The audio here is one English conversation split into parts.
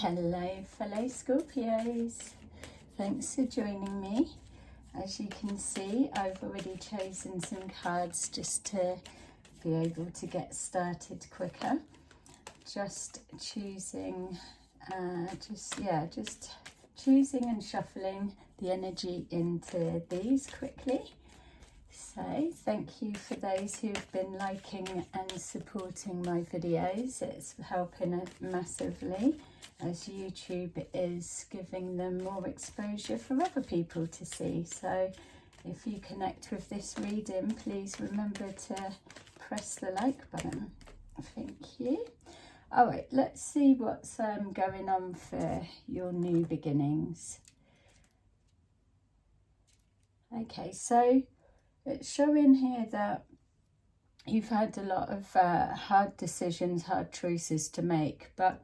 Hello fellow Scorpios, thanks for joining me. As you can see, I've already chosen some cards just to be able to get started quicker. Just choosing, just choosing and shuffling the energy into these quickly. So thank you for those who've been liking and supporting my videos. It's helping massively as YouTube is giving them more exposure for other people to see. So if you connect with this reading, please remember to press the like button. Thank you. All right, let's see what's going on for your new beginnings. Okay, so it's showing here that you've had a lot of hard decisions, hard choices to make, but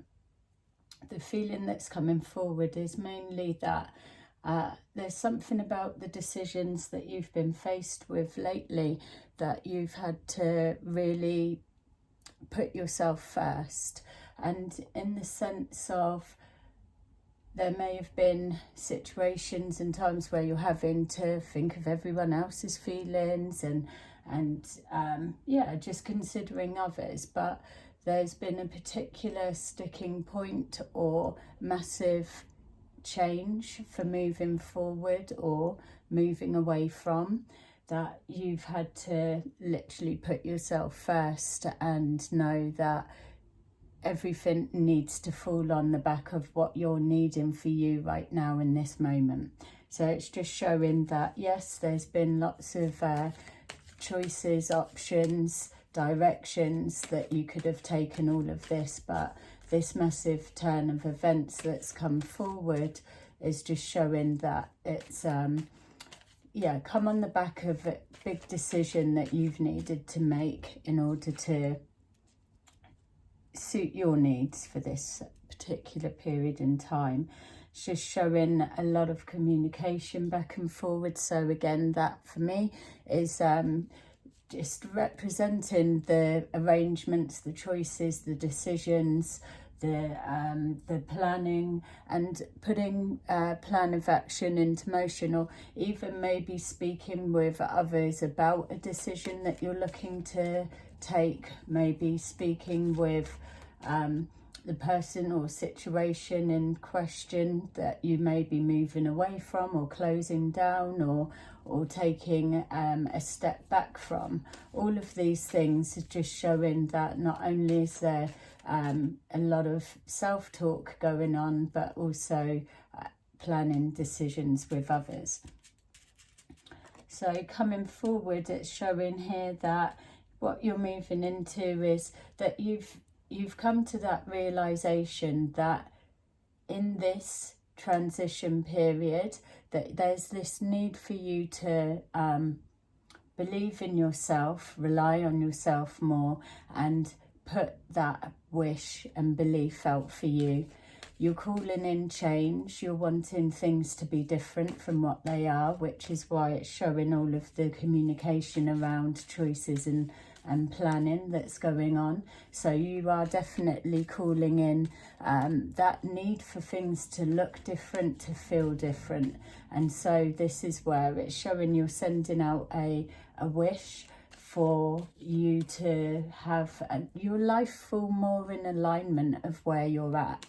the feeling that's coming forward is mainly that there's something about the decisions that you've been faced with lately that you've had to really put yourself first. And in the sense of there may have been situations and times where you're having to think of everyone else's feelings and just considering others, but there's been a particular sticking point or massive change for moving forward or moving away from, that you've had to literally put yourself first and know that everything needs to fall on the back of what you're needing for you right now in this moment. So it's just showing that, yes, there's been lots of choices, options, directions that you could have taken all of this, but this massive turn of events that's come forward is just showing that it's come on the back of a big decision that you've needed to make in order to suit your needs for this particular period in time. It's just showing a lot of communication back and forward. So again, that for me is just representing the arrangements, the choices, the decisions, the planning, and putting a plan of action into motion, or even maybe speaking with others about a decision that you're looking to take, maybe speaking with the person or situation in question that you may be moving away from or closing down or taking a step back from. All of these things are just showing that not only is there a lot of self-talk going on, but also planning decisions with others. So coming forward, it's showing here that what you're moving into is that you've come to that realization that in this transition period that there's this need for you to believe in yourself, rely on yourself more, and put that wish and belief out for you. You're calling in change, you're wanting things to be different from what they are, which is why it's showing all of the communication around choices and planning that's going on. So you are definitely calling in that need for things to look different, to feel different. And so this is where it's showing you're sending out a wish for you to have your life feel more in alignment of where you're at.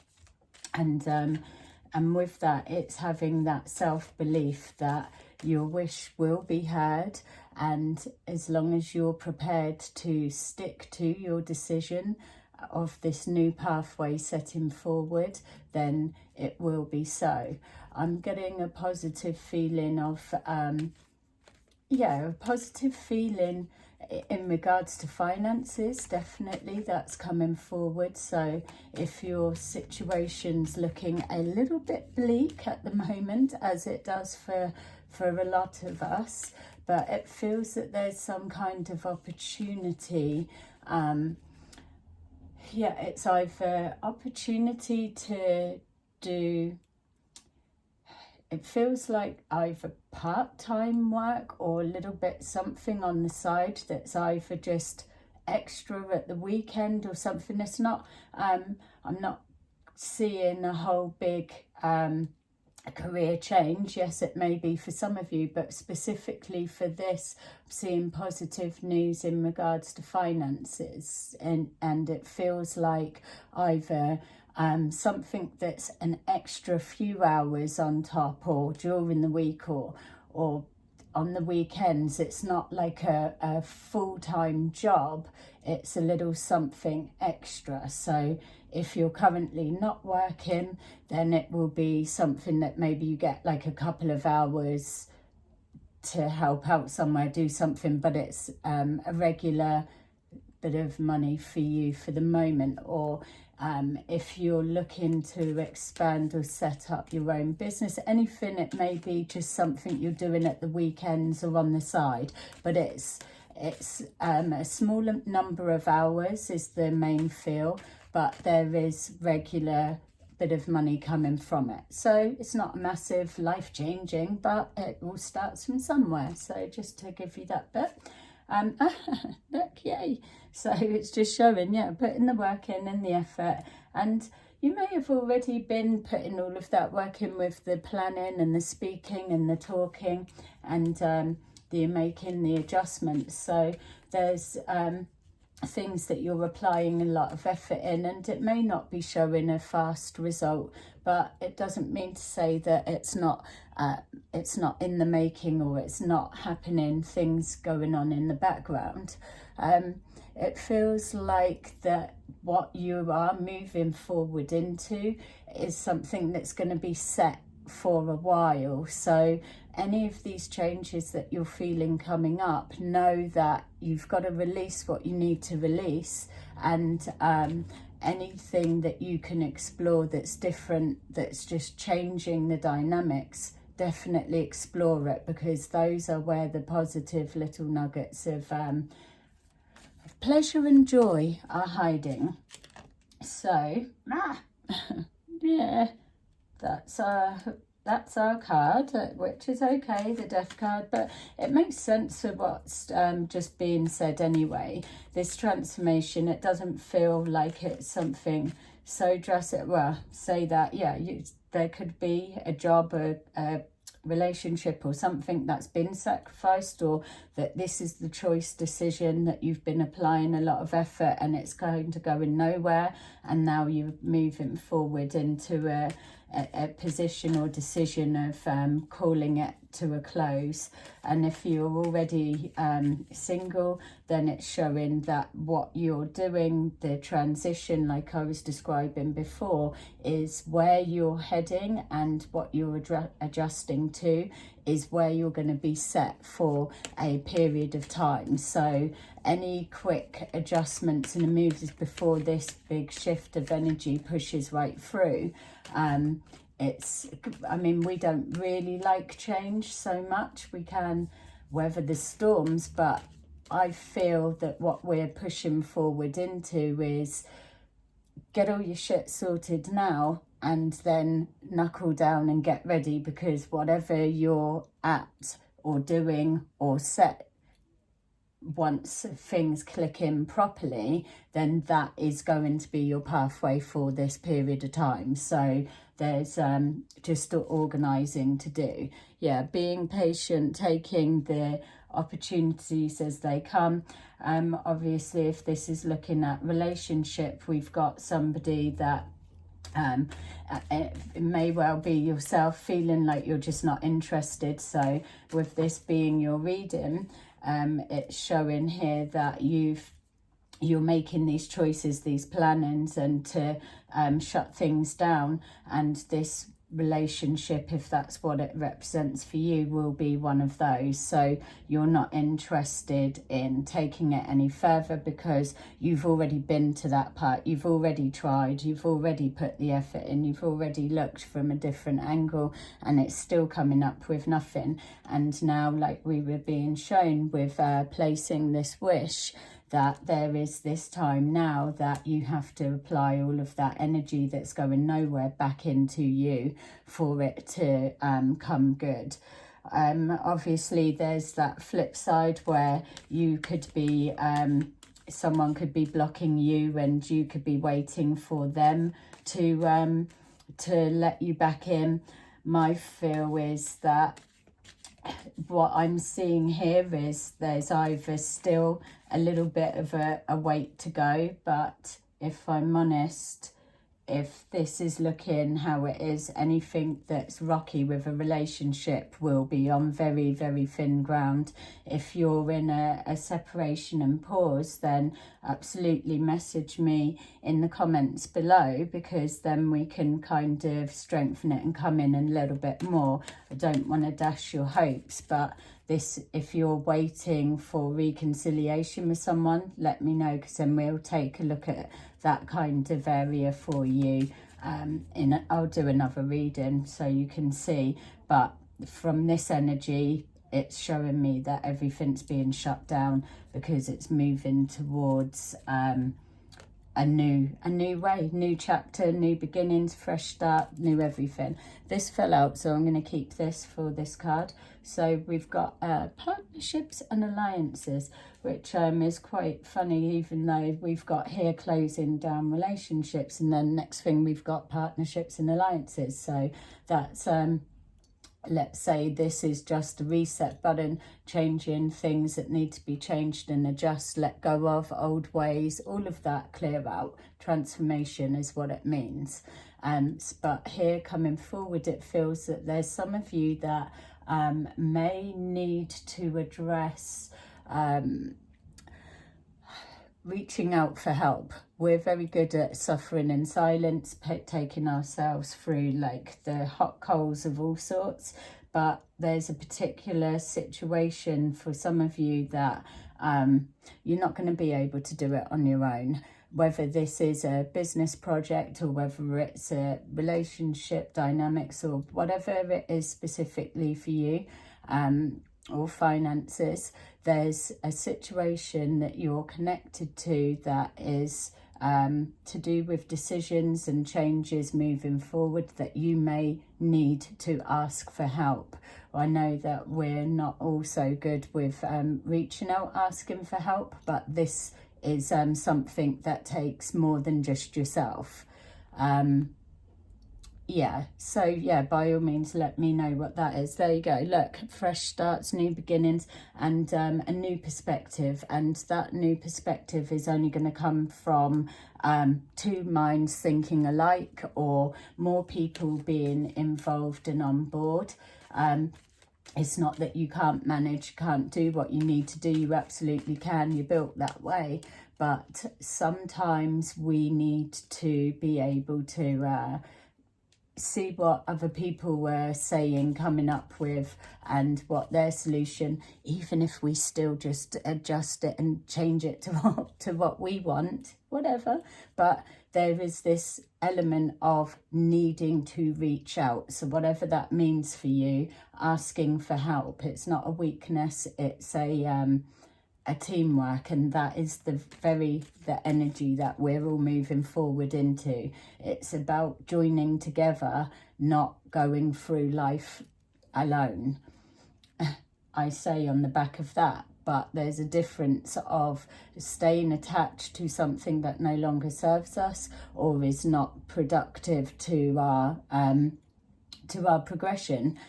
And with that, it's having that self-belief that your wish will be heard, and as long as you're prepared to stick to your decision of this new pathway setting forward, then it will be so. I'm getting a positive feeling of a positive feeling in regards to finances. Definitely that's coming forward. So if your situation's looking a little bit bleak at the moment, as it does for a lot of us, but it feels that there's some kind of opportunity. It's either opportunity to do, it feels like either part-time work or a little bit something on the side that's either just extra at the weekend or something. It's not, I'm not seeing a whole big career change. Yes, it may be for some of you, but specifically for this, I'm seeing positive news in regards to finances, and it feels like either something that's an extra few hours on top, or during the week, or on the weekends. It's not like a full-time job, it's a little something extra. So if you're currently not working, then it will be something that maybe you get like a couple of hours to help out somewhere, do something, but it's a regular bit of money for you for the moment. Or if you're looking to expand or set up your own business, anything, it may be just something you're doing at the weekends or on the side, but it's a smaller number of hours is the main feel, but there is regular bit of money coming from it. So it's not massive life changing, but it all starts from somewhere. So just to give you that bit. Look, yay. So it's just showing, yeah, putting the work in and the effort. And you may have already been putting all of that work in with the planning and the speaking and the talking, and the making the adjustments. So there's things that you're applying a lot of effort in, and it may not be showing a fast result, but it doesn't mean to say that it's not in the making, or it's not happening, things going on in the background. It feels like that what you are moving forward into is something that's going to be set for a while. So any of these changes that you're feeling coming up, know that you've got to release what you need to release, and anything that you can explore that's different, that's just changing the dynamics, definitely explore it, because those are where the positive little nuggets of pleasure and joy are hiding. So yeah, that's our card, which is okay, the death card, but it makes sense for what's just being said anyway. This transformation, it doesn't feel like it's something so drastic. Well, say that, yeah, there could be a job, a relationship or something that's been sacrificed, or that this is the choice decision that you've been applying a lot of effort and it's going to go in nowhere, and now you're moving forward into a position or decision of calling it to a close. And if you're already single, then it's showing that what you're doing, the transition like I was describing before, is where you're heading, and what you're adjusting to is where you're going to be set for a period of time. So any quick adjustments and moves before this big shift of energy pushes right through, I mean, we don't really like change so much. We can weather the storms, but I feel that what we're pushing forward into is get all your shit sorted now, and then knuckle down and get ready, because whatever you're at or doing or set, once things click in properly, then that is going to be your pathway for this period of time. So there's just organising to do. Yeah, being patient, taking the opportunities as they come. Obviously, if this is looking at relationship, we've got somebody that it may well be yourself feeling like you're just not interested. So with this being your reading, it's showing here that you're making these choices, these plannings, and to shut things down, and this relationship, if that's what it represents for you, will be one of those. So you're not interested in taking it any further, because you've already been to that part, you've already tried, you've already put the effort in, you've already looked from a different angle, and it's still coming up with nothing. And now, like we were being shown with placing this wish, that there is this time now that you have to apply all of that energy that's going nowhere back into you for it to come good. Obviously, there's that flip side where you could be someone could be blocking you and you could be waiting for them to let you back in. My feel is that what I'm seeing here is there's either still a little bit of a wait to go, but if I'm honest, if this is looking how it is, anything that's rocky with a relationship will be on very, very thin ground. If you're in a separation and pause, then absolutely message me in the comments below, because then we can kind of strengthen it and come in a little bit more. I don't want to dash your hopes, but this, if you're waiting for reconciliation with someone, let me know, because then we'll take a look at that kind of area for you. I'll do another reading so you can see, but from this energy, it's showing me that everything's being shut down because it's moving towards a new way, new chapter, new beginnings, fresh start, new everything. This fell out, so I'm going to keep this for this card. So we've got partnerships and alliances, which is quite funny, even though we've got here closing down relationships, and then next thing we've got partnerships and alliances. So that's let's say this is just a reset button, changing things that need to be changed and adjust, let go of old ways, all of that, clear out. Transformation is what it means. But here coming forward, it feels that there's some of you that may need to address reaching out for help. We're very good at suffering in silence, taking ourselves through like the hot coals of all sorts, but there's a particular situation for some of you that you're not going to be able to do it on your own. Whether this is a business project or whether it's a relationship dynamics or whatever it is specifically for you, or finances, there's a situation that you're connected to that is to do with decisions and changes moving forward that you may need to ask for help. I know that we're not all so good with reaching out, asking for help, but this is something that takes more than just yourself. Yeah, so yeah, by all means, let me know what that is. There you go. Look, fresh starts, new beginnings, and a new perspective. And that new perspective is only going to come from two minds thinking alike, or more people being involved and on board. It's not that you can't manage, can't do what you need to do. You absolutely can. You're built that way. But sometimes we need to be able to see what other people were saying, coming up with, and what their solution, even if we still just adjust it and change it to what we want, whatever. But there is this element of needing to reach out. So whatever that means for you, asking for help, it's not a weakness, it's a teamwork, and that is the energy that we're all moving forward into. It's about joining together, not going through life alone. I say on the back of that, but there's a difference of staying attached to something that no longer serves us or is not productive to our progression.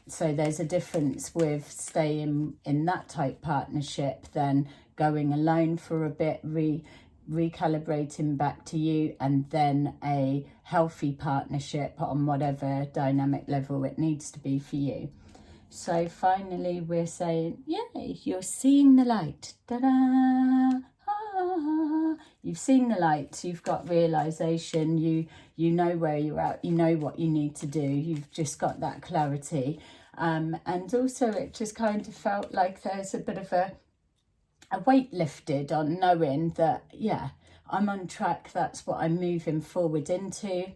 So there's a difference with staying in that type partnership than going alone for a bit, recalibrating back to you, and then a healthy partnership on whatever dynamic level it needs to be for you. So finally we're saying, yay, you're seeing the light. Ta-da! Ah, you've seen the light, you've got realization, you know where you're at, you know what you need to do, you've just got that clarity. And also it just kind of felt like there's a bit of a weight lifted on knowing that, yeah, I'm on track, that's what I'm moving forward into.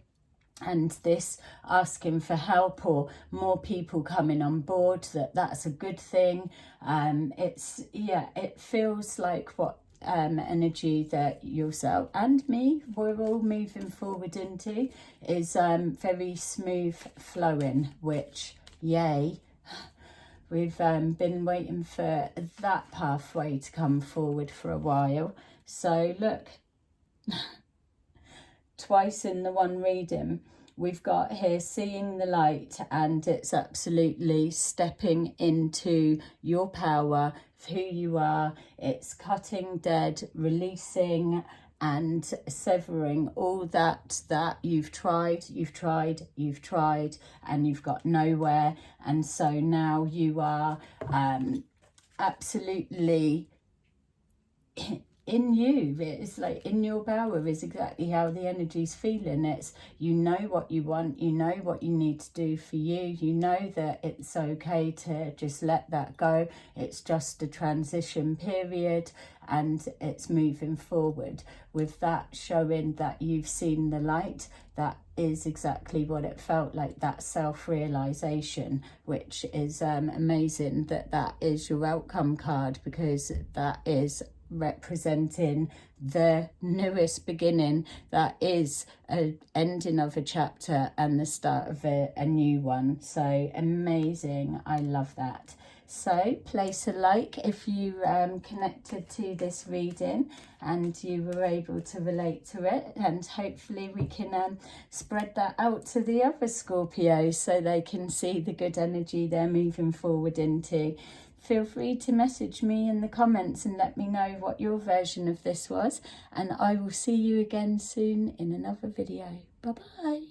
And this asking for help or more people coming on board, that's a good thing. It feels like what energy that yourself and me, we're all moving forward into, is very smooth flowing, which, yay, We've been waiting for that pathway to come forward for a while. So look, twice in the one reading, we've got here seeing the light, and it's absolutely stepping into your power, who you are. It's cutting dead, releasing and severing all that you've tried, and you've got nowhere. And so now you are absolutely in you. It's like in your power is exactly how the energy's feeling. It's, you know what you want, you know what you need to do for you, you know that it's okay to just let that go. It's just a transition period, and it's moving forward. With that showing that you've seen the light, that is exactly what it felt like, that self-realization, which is amazing that that is your outcome card, because that is representing the newest beginning. That is an ending of a chapter and the start of a new one. So amazing. I love that. So place a like if you connected to this reading and you were able to relate to it, and hopefully we can spread that out to the other Scorpios so they can see the good energy they're moving forward into. Feel free to message me in the comments and let me know what your version of this was, and I will see you again soon in another video. Bye bye.